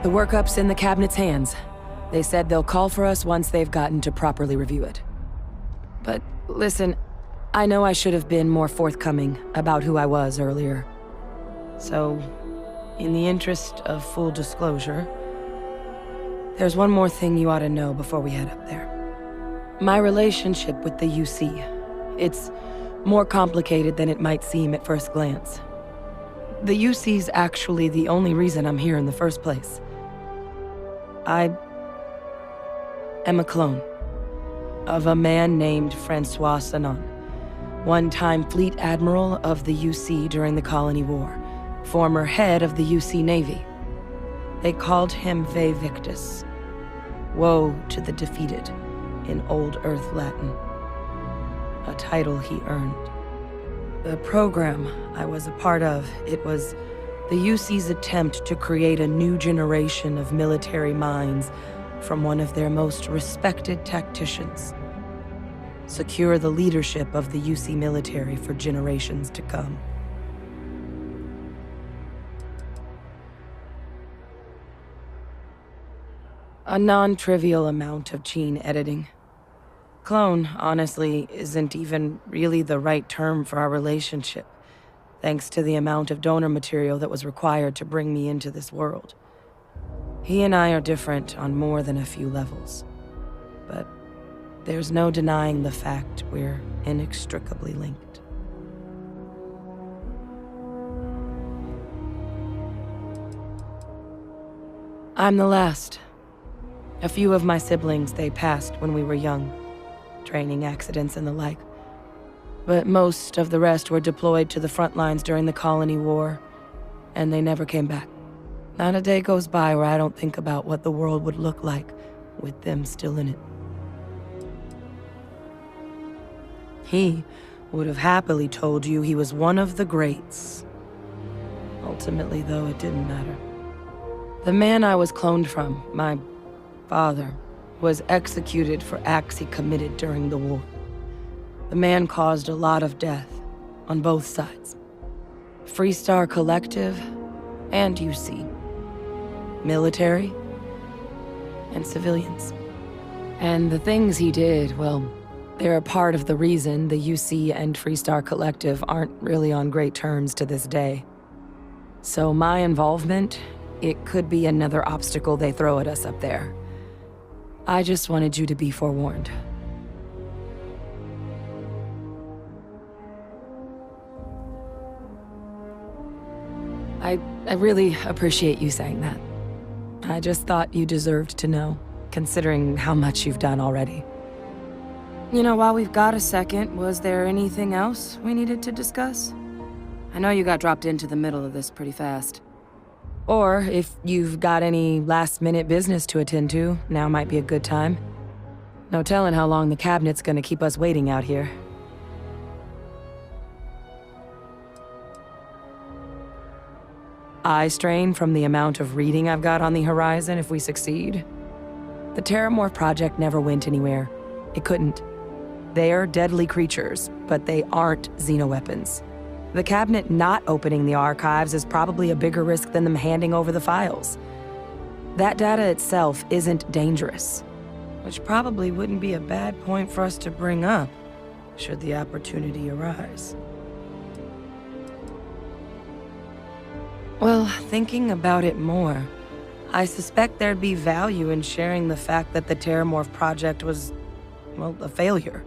The workup's in the cabinet's hands. They said they'll call for us once they've gotten to properly review it. But listen, I know I should have been more forthcoming about who I was earlier. So, in the interest of full disclosure, there's one more thing you ought to know before we head up there. My relationship with the UC. It's more complicated than it might seem at first glance. The UC's actually the only reason I'm here in the first place. I am a clone of a man named Francois Sanon, one-time fleet admiral of the UC during the Colony War, former head of the UC Navy. They called him Vae Victus, woe to the defeated, in Old Earth Latin, a title he earned. The program I was a part of, it was the UC's attempt to create a new generation of military minds from one of their most respected tacticians. Secure the leadership of the UC military for generations to come. A non-trivial amount of gene editing. Clone, honestly, isn't even really the right term for our relationship, thanks to the amount of donor material that was required to bring me into this world. He and I are different on more than a few levels, but there's no denying the fact we're inextricably linked. I'm the last. A few of my siblings, they passed when we were young, training accidents and the like. But most of the rest were deployed to the front lines during the Colony War, and they never came back. Not a day goes by where I don't think about what the world would look like with them still in it. He would have happily told you he was one of the greats. Ultimately, though, it didn't matter. The man I was cloned from, my father, was executed for acts he committed during the war. The man caused a lot of death on both sides. Freestar Collective and UC. Military and civilians. And the things he did, well, they're a part of the reason the UC and Freestar Collective aren't really on great terms to this day. So my involvement, it could be another obstacle they throw at us up there. I just wanted you to be forewarned. I really appreciate you saying that. I just thought you deserved to know, considering how much you've done already. You know, while we've got a second, was there anything else we needed to discuss? I know you got dropped into the middle of this pretty fast. Or, if you've got any last-minute business to attend to, now might be a good time. No telling how long the cabinet's gonna keep us waiting out here. Eye strain from the amount of reading I've got on the horizon if we succeed. The Terramorph project never went anywhere. It couldn't. They're deadly creatures, but they aren't xenoweapons. The cabinet not opening the archives is probably a bigger risk than them handing over the files. That data itself isn't dangerous, which probably wouldn't be a bad point for us to bring up, should the opportunity arise. Well, thinking about it more, I suspect there'd be value in sharing the fact that the Terramorph project was, well, a failure.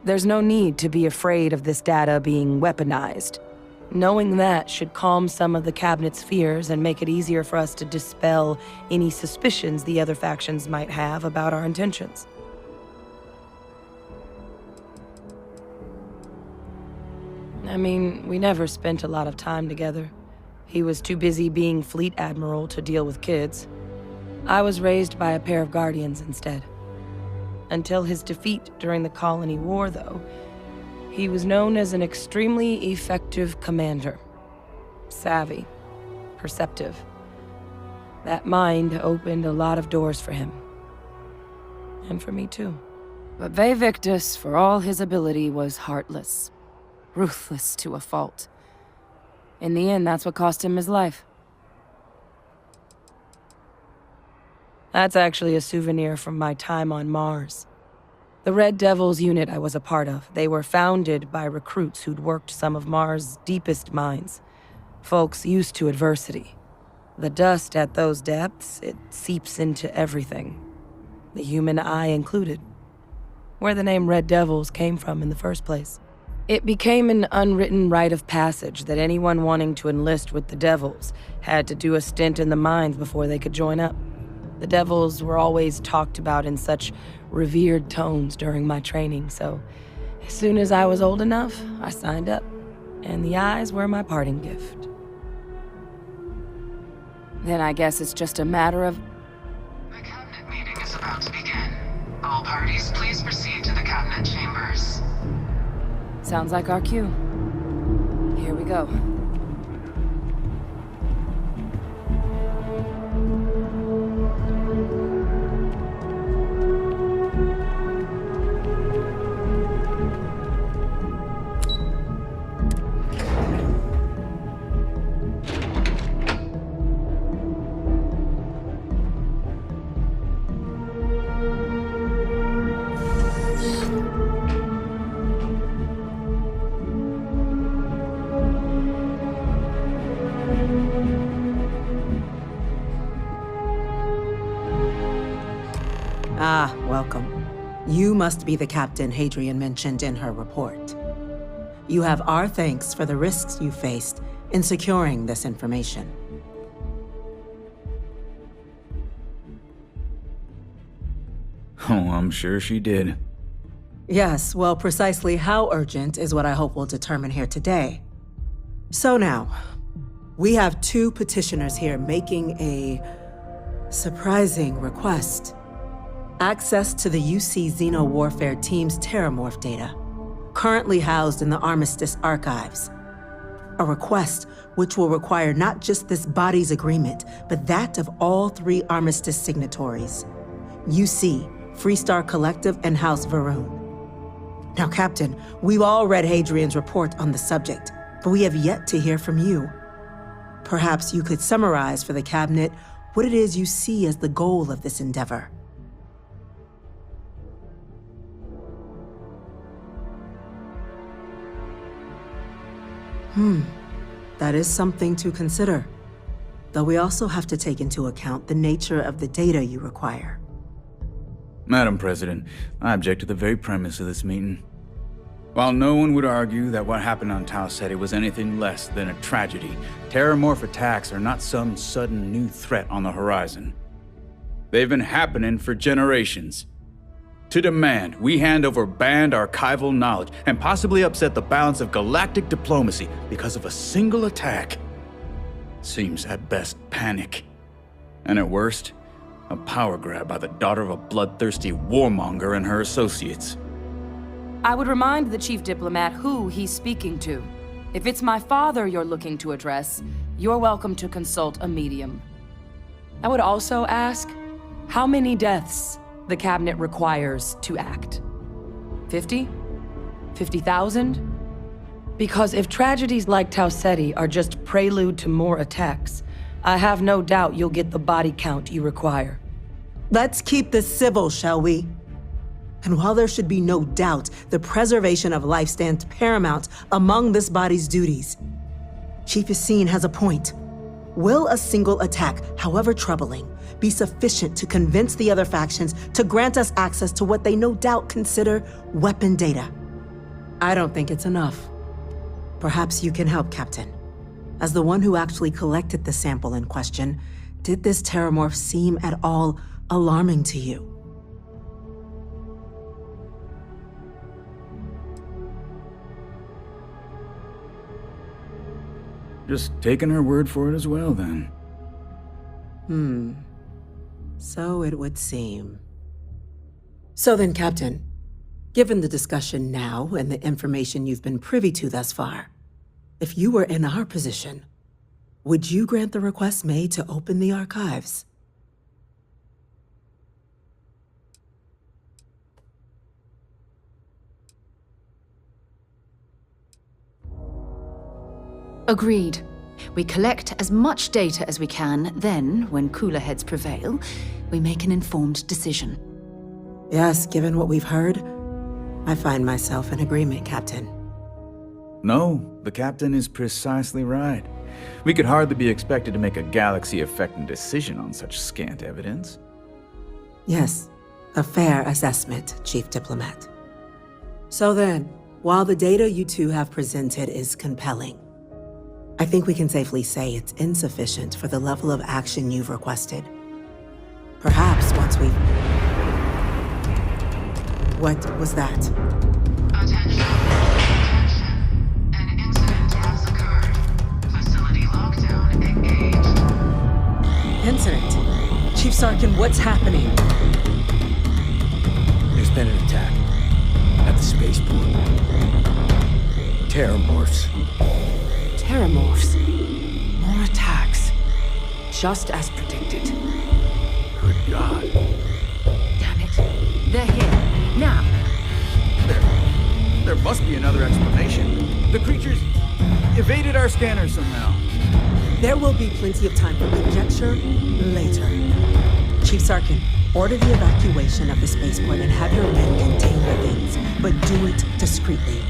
There's no need to be afraid of this data being weaponized. Knowing that should calm some of the cabinet's fears and make it easier for us to dispel any suspicions the other factions might have about our intentions. I mean, we never spent a lot of time together. He was too busy being Fleet Admiral to deal with kids. I was raised by a pair of guardians instead. Until his defeat during the Colony War, though, he was known as an extremely effective commander. Savvy, perceptive. That mind opened a lot of doors for him. And for me, too. But Vae Victus, for all his ability, was heartless. Ruthless to a fault. In the end, that's what cost him his life. That's actually a souvenir from my time on Mars. The Red Devils unit I was a part of, they were founded by recruits who'd worked some of Mars' deepest mines. Folks used to adversity. The dust at those depths, it seeps into everything. The human eye included. Where the name Red Devils came from in the first place. It became an unwritten rite of passage that anyone wanting to enlist with the Devils had to do a stint in the mines before they could join up. The Devils were always talked about in such revered tones during my training, so as soon as I was old enough, I signed up. And the eyes were my parting gift. Then I guess it's just a matter of... The cabinet meeting is about to begin. All parties, please proceed to the cabinet chambers. Sounds like our cue. Here we go. Ah, welcome. You must be the captain Hadrian mentioned in her report. You have our thanks for the risks you faced in securing this information. Oh, I'm sure she did. Yes, well, precisely how urgent is what I hope we'll determine here today. So now, we have two petitioners here making a surprising request. Access to the UC Xeno Warfare Team's Terramorph data, currently housed in the Armistice archives. A request which will require not just this body's agreement, but that of all three Armistice signatories. UC, Freestar Collective, and House Varun. Now, Captain, we've all read Hadrian's report on the subject, but we have yet to hear from you. Perhaps you could summarize for the Cabinet what it is you see as the goal of this endeavor. That is something to consider. Though we also have to take into account the nature of the data you require. Madam President, I object to the very premise of this meeting. While no one would argue that what happened on Tau Ceti was anything less than a tragedy, Terramorph attacks are not some sudden new threat on the horizon. They've been happening for generations. To demand we hand over banned archival knowledge and possibly upset the balance of galactic diplomacy because of a single attack seems at best panic. And at worst, a power grab by the daughter of a bloodthirsty warmonger and her associates. I would remind the chief diplomat who he's speaking to. If it's my father you're looking to address, you're welcome to consult a medium. I would also ask, how many deaths the Cabinet requires to act? 50? 50,000? Because if tragedies like Tau Ceti are just prelude to more attacks, I have no doubt you'll get the body count you require. Let's keep this civil, shall we? And while there should be no doubt the preservation of life stands paramount among this body's duties, Chief Yassine has a point. Will a single attack, however troubling, be sufficient to convince the other factions to grant us access to what they no doubt consider weapon data? I don't think it's enough. Perhaps you can help, Captain. As the one who actually collected the sample in question, did this Terramorph seem at all alarming to you? Just taking her word for it as well, then. So it would seem. So then, Captain, given the discussion now and the information you've been privy to thus far, if you were in our position, would you grant the request made to open the archives? Agreed. We collect as much data as we can, then, when cooler heads prevail, we make an informed decision. Yes, given what we've heard, I find myself in agreement, Captain. No, the captain is precisely right. We could hardly be expected to make a galaxy-affecting decision on such scant evidence. Yes, a fair assessment, Chief Diplomat. So then, while the data you two have presented is compelling, I think we can safely say it's insufficient for the level of action you've requested. Perhaps once we've... What was that? Attention. Attention. An incident has occurred. Facility lockdown engaged. Incident? Chief Sarkin, what's happening? There's been an attack at the spaceport. Terramorphs. Terramorphs. More attacks. Just as predicted. Good God. Damn it. They're here. Now. There must be another explanation. The creatures evaded our scanners somehow. There will be plenty of time for conjecture later. Chief Sarkin, order the evacuation of the spaceport and have your men contain their things, but do it discreetly.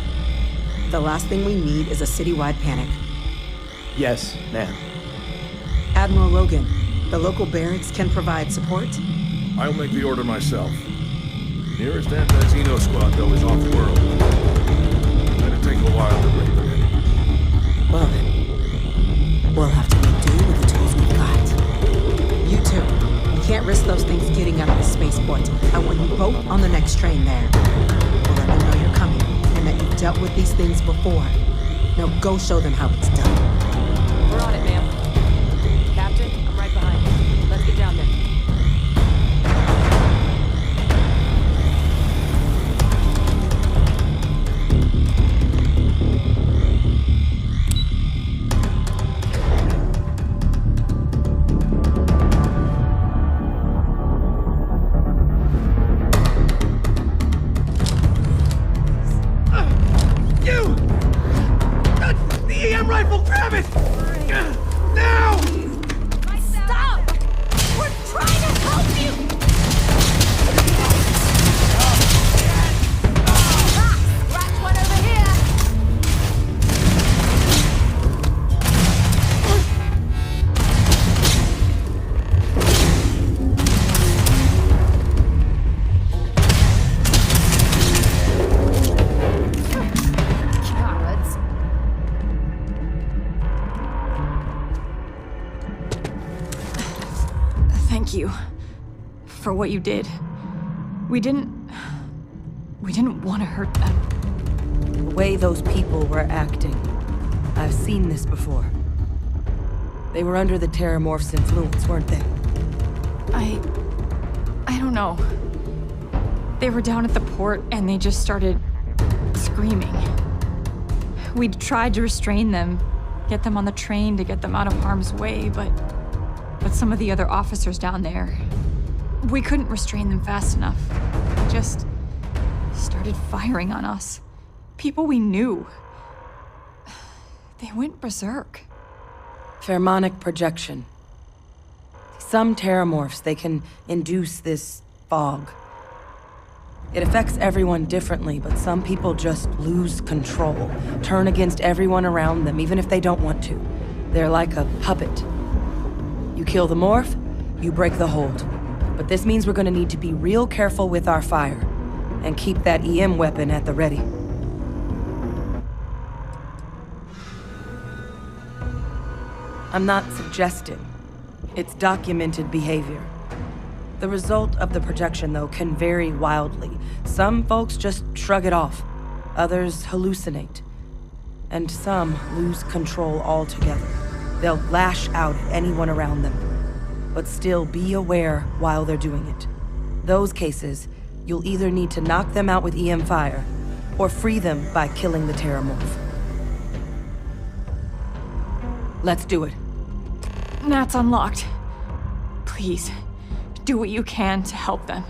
The last thing we need is a citywide panic. Yes, ma'am. Admiral Logan, the local barracks can provide support? I'll make the order myself. Nearest anti-Xeno squad, though, is off-world. It'll take a while to bring them in. Well then, we'll have to make do with the tools we've got. You two, you can't risk those things getting out of the spaceport. I want you both on the next train there. We'll let them know you're coming, and that you've dealt with these things before. Now go show them how it's done. We're on it, ma'am. Captain, I'm right behind you. Let's get down there. Thank you for what you did. We didn't want to hurt them. The way those people were acting. I've seen this before. They were under the Terramorph's influence, weren't they? I don't know. They were down at the port and they just started screaming. We tried to restrain them, get them on the train to get them out of harm's way, but some of the other officers down there, we couldn't restrain them fast enough. They just started firing on us. People we knew. They went berserk. Pheromonic projection. Some terramorphs, they can induce this fog. It affects everyone differently, but some people just lose control, turn against everyone around them, even if they don't want to. They're like a puppet. You kill the morph, you break the hold. But this means we're gonna need to be real careful with our fire, and keep that EM weapon at the ready. I'm not suggesting. It's documented behavior. The result of the projection, though, can vary wildly. Some folks just shrug it off. Others hallucinate. And some lose control altogether. They'll lash out at anyone around them. But still be aware while they're doing it. Those cases, you'll either need to knock them out with EM fire, or free them by killing the Terramorph. Let's do it. Nat's unlocked. Please, do what you can to help them.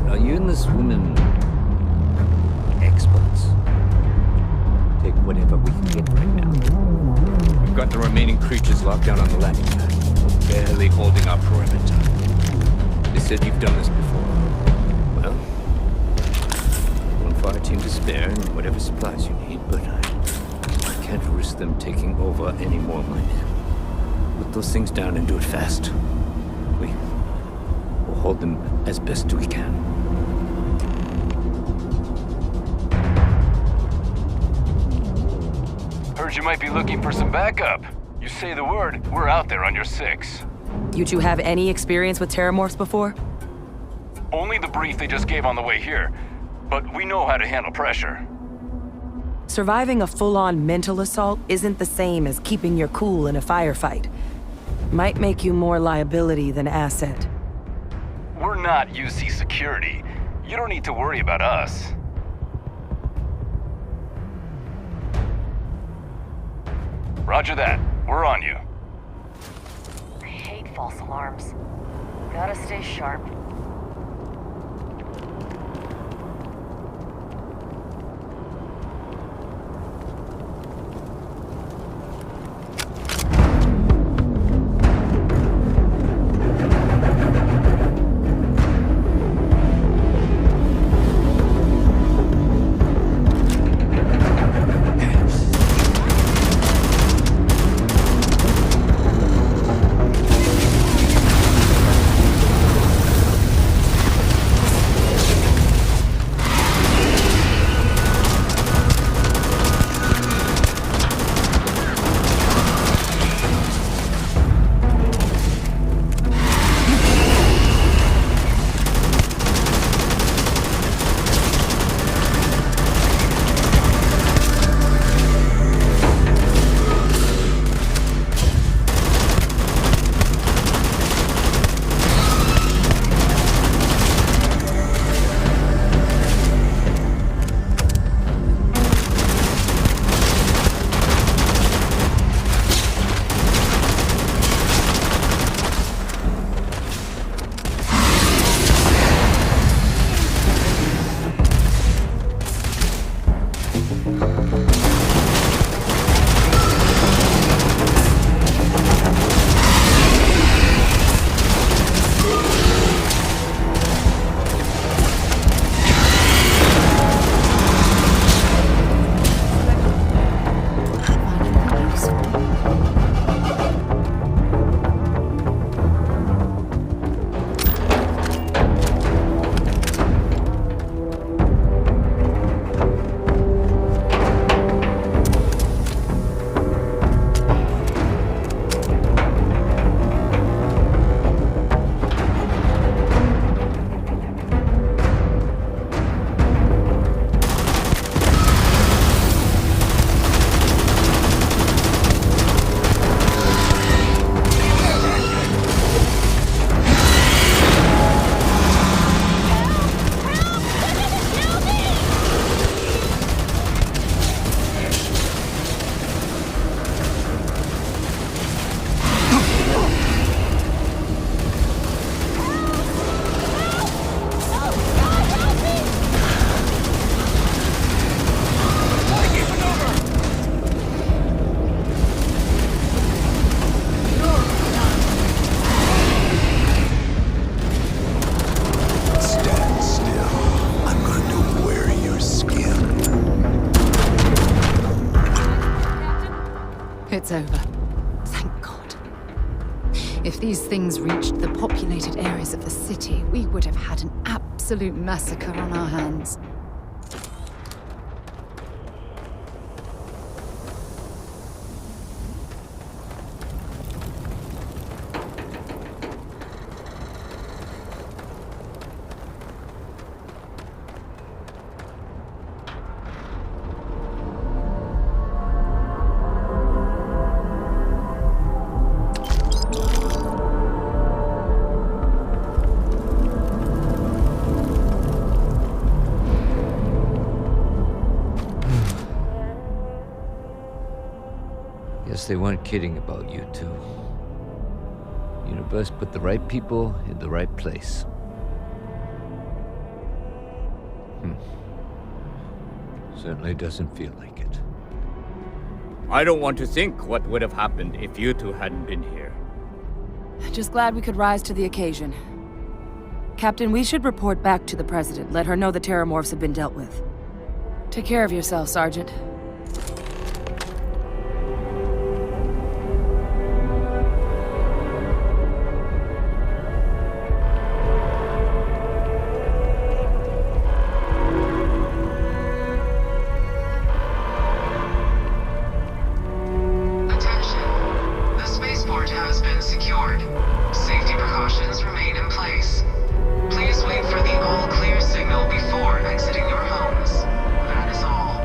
Are you and this woman experts? Take whatever we can get right now. We've got the remaining creatures locked down on the landing pad. We're barely holding our perimeter. They said you've done this before. Well, one fire team to spare and whatever supplies you need, but I can't risk them taking over any more of my men. Put those things down and do it fast. We'll hold them as best we can. Heard you might be looking for some backup. You say the word, we're out there on your 6. You two have any experience with terramorphs before? Only the brief they just gave on the way here, but we know how to handle pressure. Surviving a full-on mental assault isn't the same as keeping your cool in a firefight. Might make you more liability than asset. We're not UC security. You don't need to worry about us. Roger that. We're on you. I hate false alarms. Gotta stay sharp. It's over. Thank God. If these things reached the populated areas of the city, we would have had an absolute massacre on our hands. Guess they weren't kidding about you two. Universe put the right people in the right place. Certainly doesn't feel like it. I don't want to think what would have happened if you two hadn't been here. Just glad we could rise to the occasion. Captain, we should report back to the President. Let her know the Terramorphs have been dealt with. Take care of yourself, Sergeant. Attention. The spaceport has been secured. Safety precautions remain in place. Please wait for the all-clear signal before exiting your homes. That is all.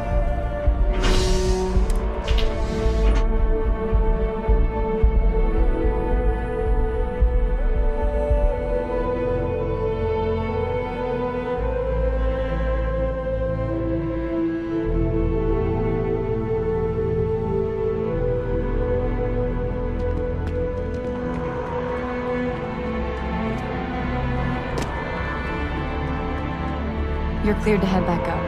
You're cleared to head back up.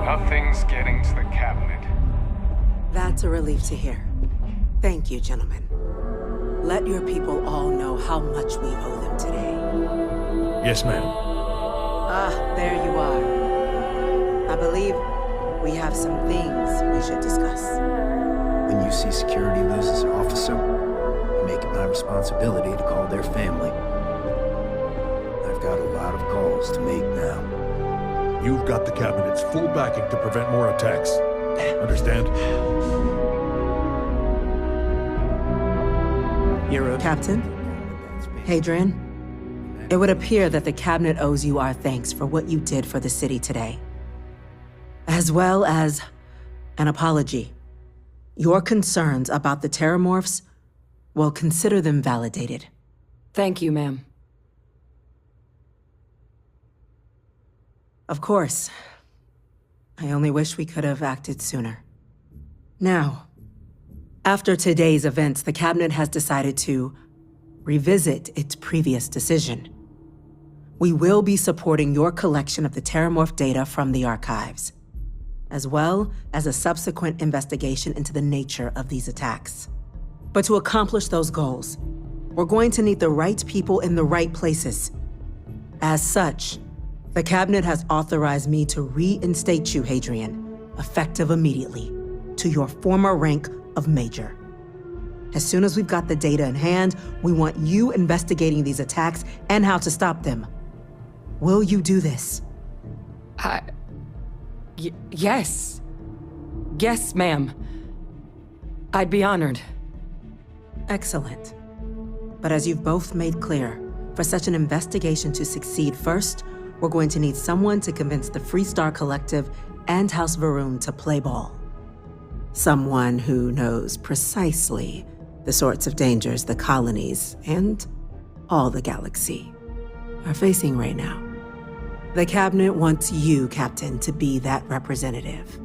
Nothing's getting to the cabinet. That's a relief to hear. Thank you, gentlemen. Let your people all know how much we owe them today. Yes, ma'am. Ah, there you are. I believe we have some things we should discuss. When you see security loses an officer, I make it my responsibility to call their family. I've got a lot of calls to make now. You've got the Cabinet's full backing to prevent more attacks. Understand? Hero. Captain? Hadrian? It would appear that the Cabinet owes you our thanks for what you did for the city today. As well as an apology. Your concerns about the Terramorphs, well, consider them validated. Thank you, ma'am. Of course. I only wish we could have acted sooner. Now, after today's events, the Cabinet has decided to revisit its previous decision. We will be supporting your collection of the Terramorph data from the archives, as well as a subsequent investigation into the nature of these attacks. But to accomplish those goals, we're going to need the right people in the right places. As such, the Cabinet has authorized me to reinstate you, Hadrian, effective immediately, to your former rank of Major. As soon as we've got the data in hand, we want you investigating these attacks and how to stop them. Will you do this? Yes. Yes, ma'am. I'd be honored. Excellent. But as you've both made clear, for such an investigation to succeed first, we're going to need someone to convince the Freestar Collective and House Varun to play ball. Someone who knows precisely the sorts of dangers the colonies and all the galaxy are facing right now. The Cabinet wants you, Captain, to be that representative.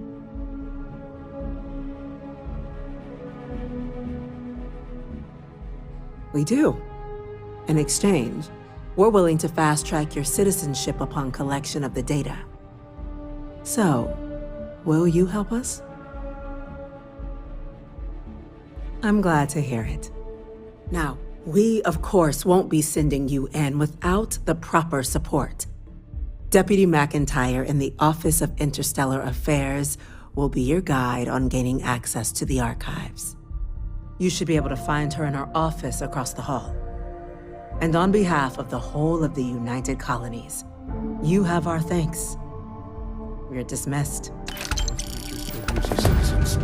We do. In exchange, we're willing to fast-track your citizenship upon collection of the data. So, will you help us? I'm glad to hear it. Now, we, of course, won't be sending you in without the proper support. Deputy McIntyre in the Office of Interstellar Affairs will be your guide on gaining access to the archives. You should be able to find her in her office across the hall. And on behalf of the whole of the United Colonies, you have our thanks. We're dismissed. Citizens.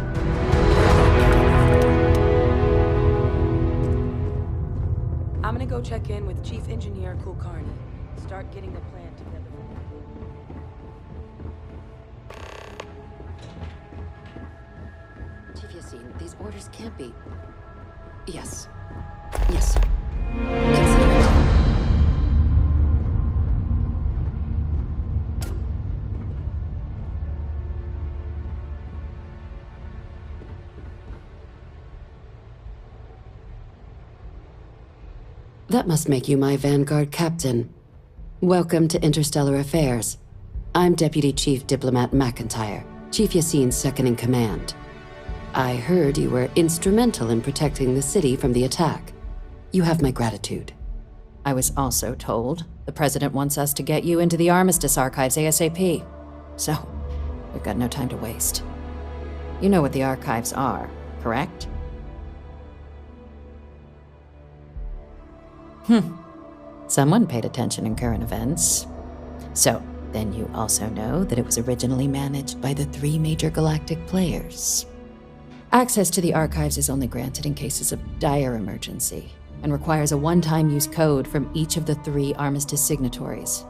I'm gonna go check in with Chief Engineer Kulkarni. Start getting the plan together. Chief Yassine, these orders can't be... Yes. Yes, sir. Consider it. That must make you my Vanguard captain. Welcome to Interstellar Affairs. I'm Deputy Chief Diplomat McIntyre, Chief Yassine's second-in-command. I heard you were instrumental in protecting the city from the attack. You have my gratitude. I was also told the President wants us to get you into the Armistice archives ASAP. So, we've got no time to waste. You know what the archives are, correct? Someone paid attention in current events. So, then you also know that it was originally managed by the 3 major galactic players. Access to the archives is only granted in cases of dire emergency, and requires a one-time use code from each of the 3 Armistice signatories.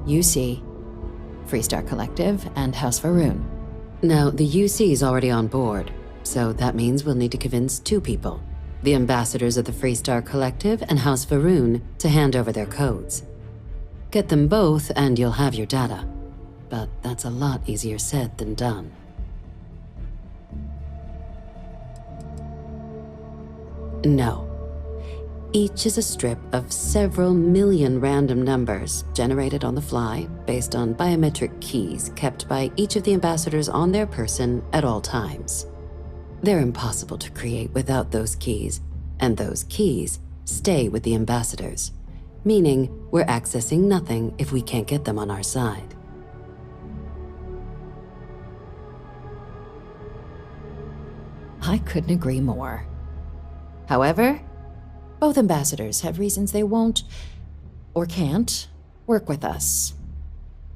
UC, Freestar Collective, and House Varun. Now, the UC is already on board, so that means we'll need to convince 2 people. The ambassadors of the Freestar Collective and House Varun to hand over their codes. Get them both and you'll have your data. But that's a lot easier said than done. No. Each is a strip of several million random numbers generated on the fly based on biometric keys kept by each of the ambassadors on their person at all times. They're impossible to create without those keys, and those keys stay with the ambassadors, meaning we're accessing nothing if we can't get them on our side. I couldn't agree more. However, both ambassadors have reasons they won't, or can't, work with us.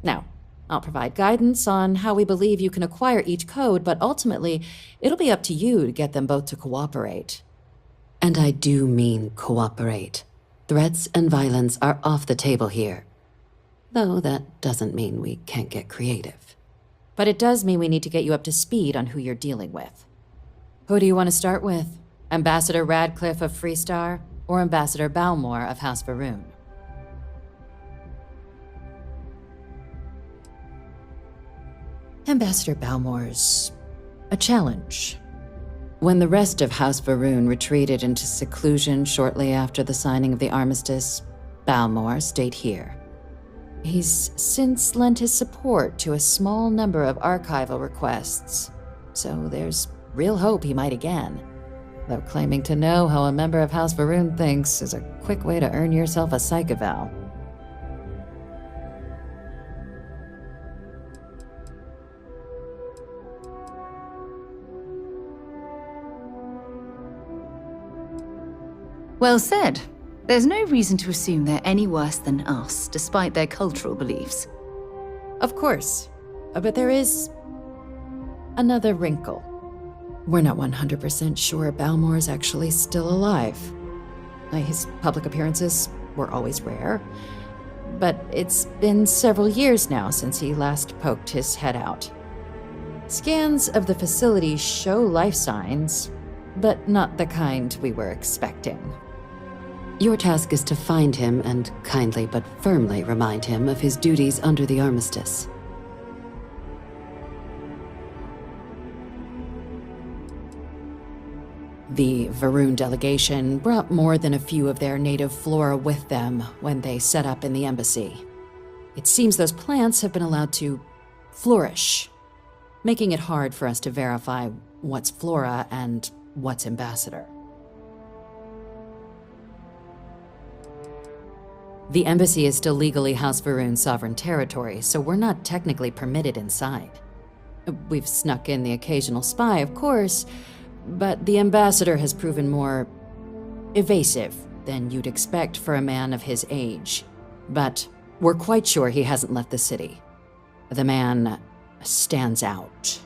Now, I'll provide guidance on how we believe you can acquire each code, but ultimately, it'll be up to you to get them both to cooperate. And I do mean cooperate. Threats and violence are off the table here. Though that doesn't mean we can't get creative. But it does mean we need to get you up to speed on who you're dealing with. Who do you want to start with? Ambassador Radcliffe of Freestar, or Ambassador Balmore of House Varun? Ambassador Balmore's a challenge. When the rest of House Varun retreated into seclusion shortly after the signing of the armistice, Balmore stayed here. He's since lent his support to a small number of archival requests, so there's real hope he might again. Though claiming to know how a member of House Varun thinks is a quick way to earn yourself a psych eval. Well said. There's no reason to assume they're any worse than us, despite their cultural beliefs. Of course, but there is another wrinkle. We're not 100% sure Balmore's actually still alive. His public appearances were always rare, but it's been several years now since he last poked his head out. Scans of the facility show life signs, but not the kind we were expecting. Your task is to find him and kindly but firmly remind him of his duties under the armistice. The Varun delegation brought more than a few of their native flora with them when they set up in the embassy. It seems those plants have been allowed to flourish, making it hard for us to verify what's flora and what's ambassador. The embassy is still legally House Varun's sovereign territory, so we're not technically permitted inside. We've snuck in the occasional spy, of course, but the ambassador has proven more evasive than you'd expect for a man of his age. But we're quite sure he hasn't left the city. The man stands out.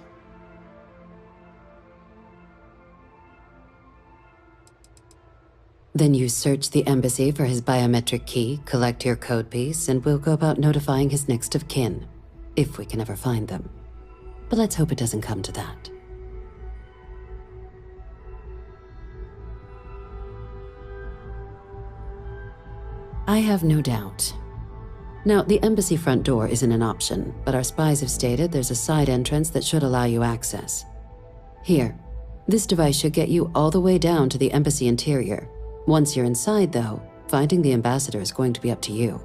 Then you search the embassy for his biometric key, collect your code piece, and we'll go about notifying his next of kin, if we can ever find them. But let's hope it doesn't come to that. I have no doubt. Now, the embassy front door isn't an option, but our spies have stated there's a side entrance that should allow you access. Here, this device should get you all the way down to the embassy interior. Once you're inside, though, finding the ambassador is going to be up to you.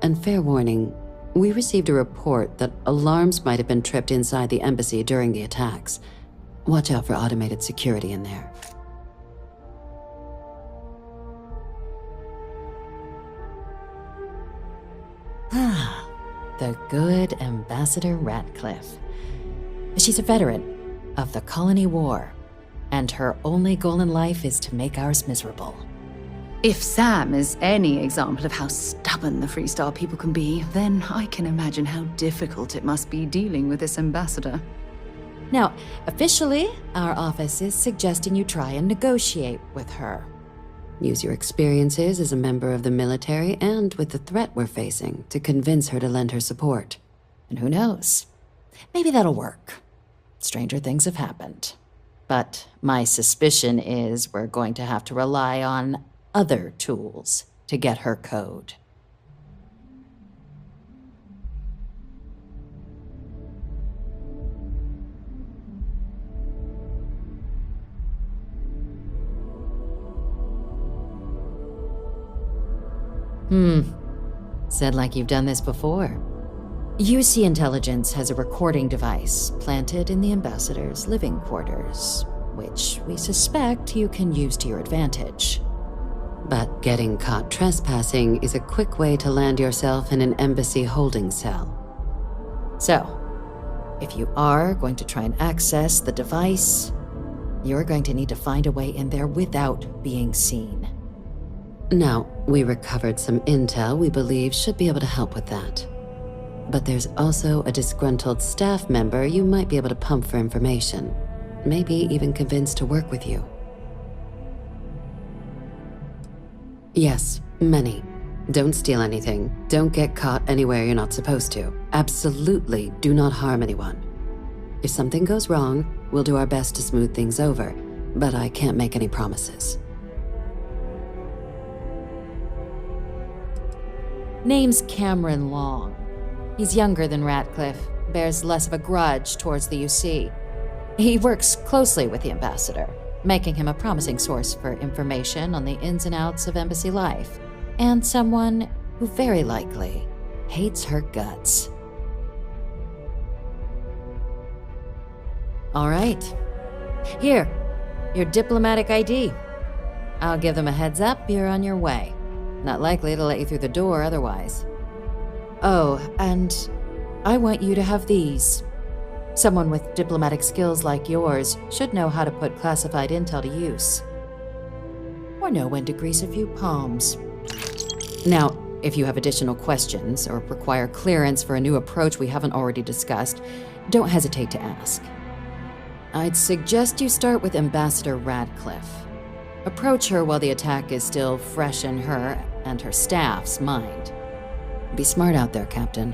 And fair warning, we received a report that alarms might have been tripped inside the embassy during the attacks. Watch out for automated security in there. Ah, the good Ambassador Ratcliffe. She's a veteran of the Colony War, and her only goal in life is to make ours miserable. If Sam is any example of how stubborn the Freestar people can be, then I can imagine how difficult it must be dealing with this ambassador. Now, officially, our office is suggesting you try and negotiate with her. Use your experiences as a member of the military and with the threat we're facing to convince her to lend her support. And who knows? Maybe that'll work. Stranger things have happened. But my suspicion is we're going to have to rely on other tools to get her code. Said like you've done this before. UC Intelligence has a recording device planted in the ambassador's living quarters, which we suspect you can use to your advantage. But getting caught trespassing is a quick way to land yourself in an embassy holding cell. So, if you are going to try and access the device, you're going to need to find a way in there without being seen. Now, we recovered some intel we believe should be able to help with that. But there's also a disgruntled staff member you might be able to pump for information, maybe even convince to work with you. Yes, many. Don't steal anything. Don't get caught anywhere you're not supposed to. Absolutely do not harm anyone. If something goes wrong, we'll do our best to smooth things over, but I can't make any promises. Name's Cameron Long. He's younger than Ratcliffe, bears less of a grudge towards the UC. He works closely with the ambassador, making him a promising source for information on the ins and outs of embassy life, and someone who very likely hates her guts. All right. Here, your diplomatic ID. I'll give them a heads up you're on your way. Not likely to let you through the door otherwise. Oh, and I want you to have these. Someone with diplomatic skills like yours should know how to put classified intel to use. Or know when to grease a few palms. Now, if you have additional questions or require clearance for a new approach we haven't already discussed, don't hesitate to ask. I'd suggest you start with Ambassador Ratcliffe. Approach her while the attack is still fresh in her and her staff's mind. Be smart out there, Captain.